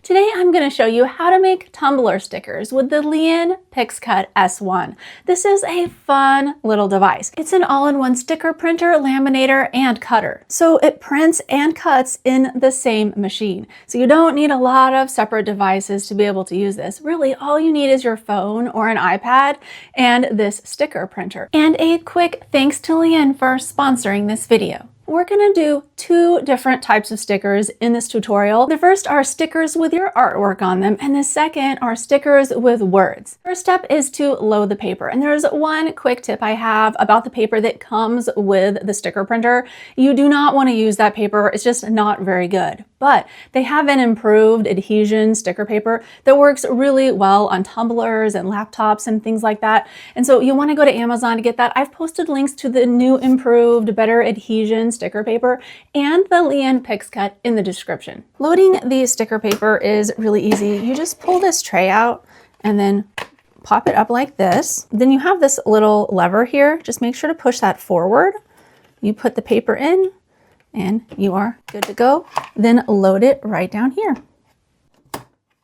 Today I'm going to show you how to make tumbler stickers with the Liene PixCut S1. This is a fun little device. It's an all-in-one sticker printer, laminator, and cutter. So it prints and cuts in the same machine. So you don't need a lot of separate devices to be able to use this. Really, all you need is your phone or an iPad and this sticker printer. And a quick thanks to Liene for sponsoring this video. We're going to do two different types of stickers in this tutorial. The first are stickers with your artwork on them, and the second are stickers with words. First step is to load the paper, and there's one quick tip I have about the paper that comes with the sticker printer. You do not want to use that paper. It's just not very good. But they have an improved adhesion sticker paper that works really well on tumblers and laptops and things like that. And so you want to go to Amazon to get that. I've posted links to the new improved, better adhesion sticker paper and the Liene PixCut in the description. Loading the sticker paper is really easy. You just pull this tray out and then pop it up like this. Then you have this little lever here. Just make sure to push that forward. You put the paper in and you are good to go. Then load it right down here.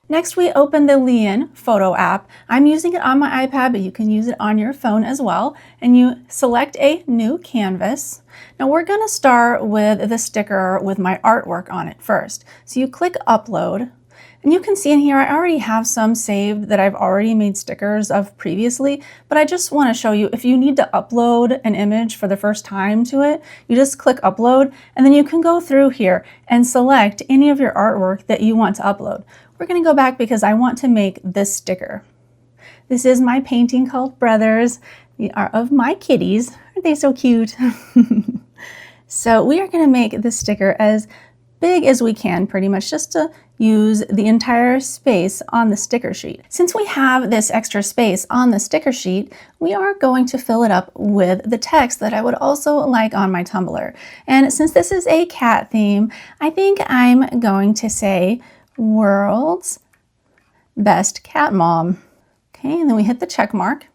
Next, we open the Liene photo app. I'm using it on my iPad, but you can use it on your phone as well. And you select a new canvas. Now we're gonna start with the sticker with my artwork on it first. So you click upload. And you can see in here, I already have some saved that I've already made stickers of previously, but I just want to show you if you need to upload an image for the first time to it, you just click upload, and then you can go through here and select any of your artwork that you want to upload. We're going to go back because I want to make this sticker. This is my painting called Brothers. They are of my kitties. Aren't they so cute? So we are going to make this sticker as big as we can, pretty much just to use the entire space on the sticker sheet. Since we have this extra space on the sticker sheet, we are going to fill it up with the text that I would also like on my tumbler. And since this is a cat theme, I think I'm going to say world's best cat mom. Okay, and then we hit the check mark.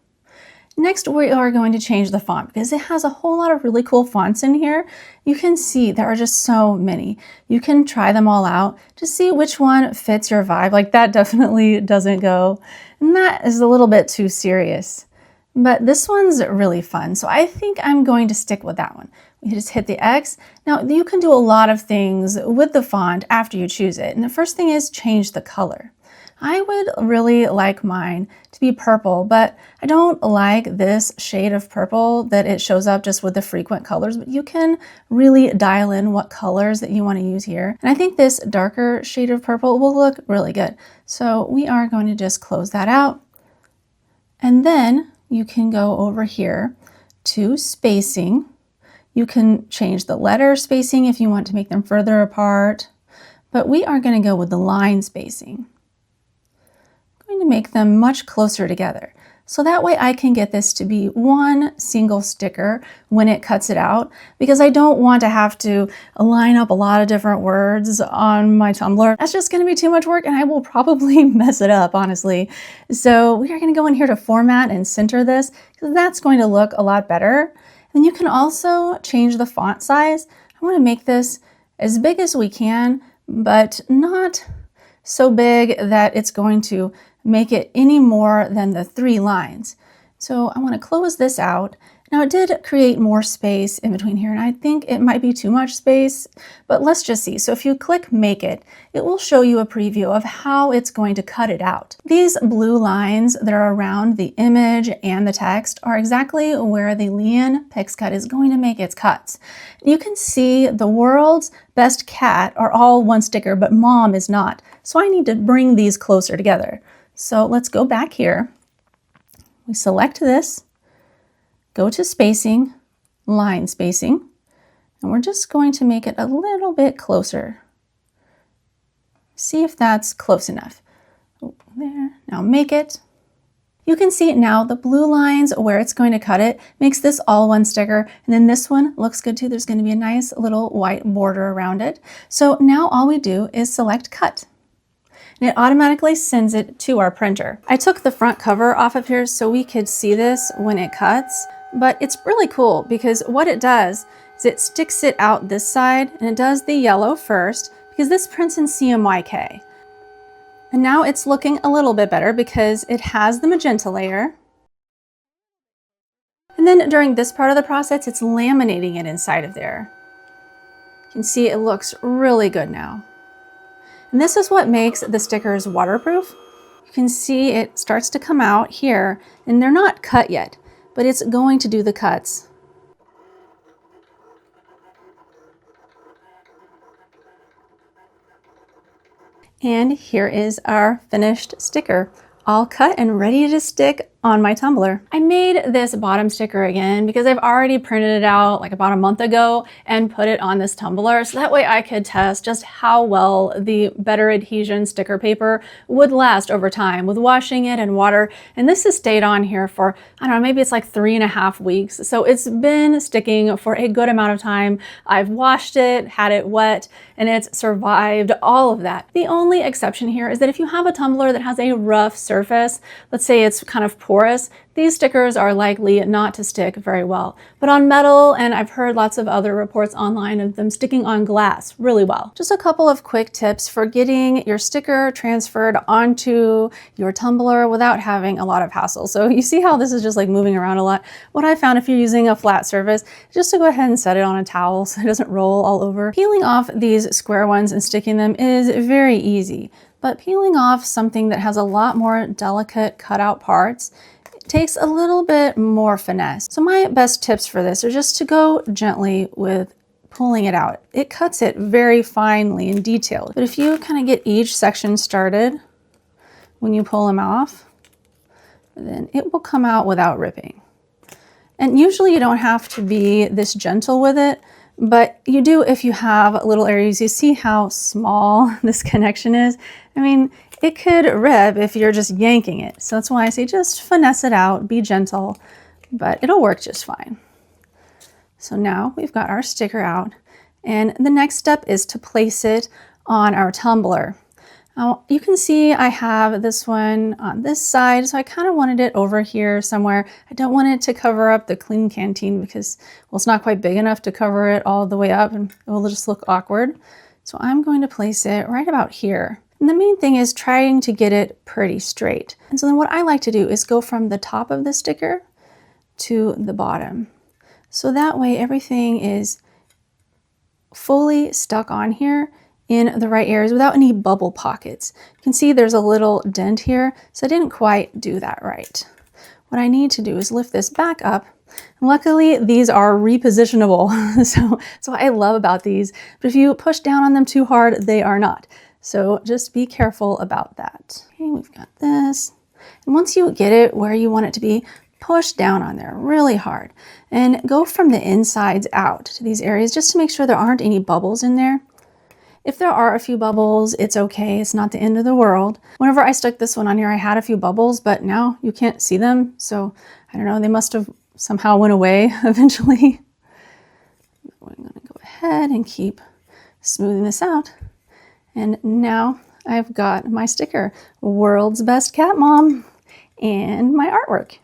Next, we are going to change the font because it has a whole lot of really cool fonts in here. You can see there are just so many. You can try them all out to see which one fits your vibe. Like that definitely doesn't go, and that is a little bit too serious. But this one's really fun, so I think I'm going to stick with that one. We just hit the X. Now, you can do a lot of things with the font after you choose it. And the first thing is change the color. I would really like mine to be purple, but I don't like this shade of purple that it shows up just with the frequent colors, but you can really dial in what colors that you want to use here. And I think this darker shade of purple will look really good. So we are going to just close that out. And then you can go over here to spacing. You can change the letter spacing if you want to make them further apart, but we are going to go with the line spacing. To make them much closer together. So that way I can get this to be one single sticker when it cuts it out, because I don't want to have to line up a lot of different words on my tumbler. That's just going to be too much work and I will probably mess it up, honestly. So we are going to go in here to format and center this because that's going to look a lot better. And you can also change the font size. I want to make this as big as we can, but not so big that it's going to make it any more than the 3 lines. So I want to close this out. Now it did create more space in between here, and I think it might be too much space, but let's just see. So if you click make it, it will show you a preview of how it's going to cut it out. These blue lines that are around the image and the text are exactly where the Liene PixCut is going to make its cuts. You can see the world's best cat are all one sticker, but mom is not. So I need to bring these closer together. So let's go back here. We select this, go to spacing, line spacing, and we're just going to make it a little bit closer. See if that's close enough. Oh, there, now make it. You can see now the blue lines where it's going to cut it makes this all one sticker, and then this one looks good too. There's going to be a nice little white border around it. So now all we do is select cut. And it automatically sends it to our printer. I took the front cover off of here so we could see this when it cuts, but it's really cool because what it does is it sticks it out this side and it does the yellow first because this prints in CMYK. And now it's looking a little bit better because it has the magenta layer. And then during this part of the process, it's laminating it inside of there. You can see it looks really good now. And this is what makes the stickers waterproof. You can see it starts to come out here, and they're not cut yet, but it's going to do the cuts. And here is our finished sticker, all cut and ready to stick on my tumbler. I made this bottom sticker again because I've already printed it out like about a month ago and put it on this tumbler, so that way I could test just how well the better adhesion sticker paper would last over time with washing it in water. And this has stayed on here for, I don't know, maybe it's like 3.5 weeks. So it's been sticking for a good amount of time. I've washed it, had it wet, and it's survived all of that. The only exception here is that if you have a tumbler that has a rough surface, let's say it's kind of porous, these stickers are likely not to stick very well. But on metal, and I've heard lots of other reports online of them sticking on glass really well. Just a couple of quick tips for getting your sticker transferred onto your tumbler without having a lot of hassle. So you see how this is just like moving around a lot. What I found, if you're using a flat surface, just to go ahead and set it on a towel so it doesn't roll all over. Peeling off these square ones and sticking them is very easy. But peeling off something that has a lot more delicate cutout parts takes a little bit more finesse. So my best tips for this are just to go gently with pulling it out. It cuts it very finely and detailed. But if you kind of get each section started when you pull them off, then it will come out without ripping. And usually you don't have to be this gentle with it, but you do if you have little areas. You see how small this connection is? I mean, it could rip if you're just yanking it. So that's why I say just finesse it out, be gentle, but it'll work just fine. So now we've got our sticker out, and the next step is to place it on our tumbler. Now you can see I have this one on this side, so I kind of wanted it over here somewhere. I don't want it to cover up the clean canteen because, well, it's not quite big enough to cover it all the way up and it will just look awkward. So I'm going to place it right about here. And the main thing is trying to get it pretty straight. And so then what I like to do is go from the top of the sticker to the bottom. So that way everything is fully stuck on here in the right areas without any bubble pockets. You can see there's a little dent here, so I didn't quite do that right. What I need to do is lift this back up. And luckily, these are repositionable, so that's what I love about these. But if you push down on them too hard, they are not. So just be careful about that. Okay, we've got this. And once you get it where you want it to be, push down on there really hard and go from the insides out to these areas just to make sure there aren't any bubbles in there. If there are a few bubbles, it's okay. It's not the end of the world. Whenever I stuck this one on here, I had a few bubbles, but now you can't see them. So I don't know, they must have somehow went away eventually. We're gonna go ahead and keep smoothing this out. And now I've got my sticker, World's Best Cat Mom, and my artwork.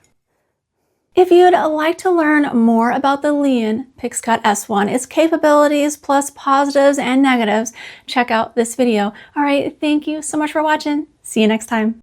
If you'd like to learn more about the Liene PixCut S1, its capabilities plus positives and negatives, check out this video. All right, thank you so much for watching. See you next time.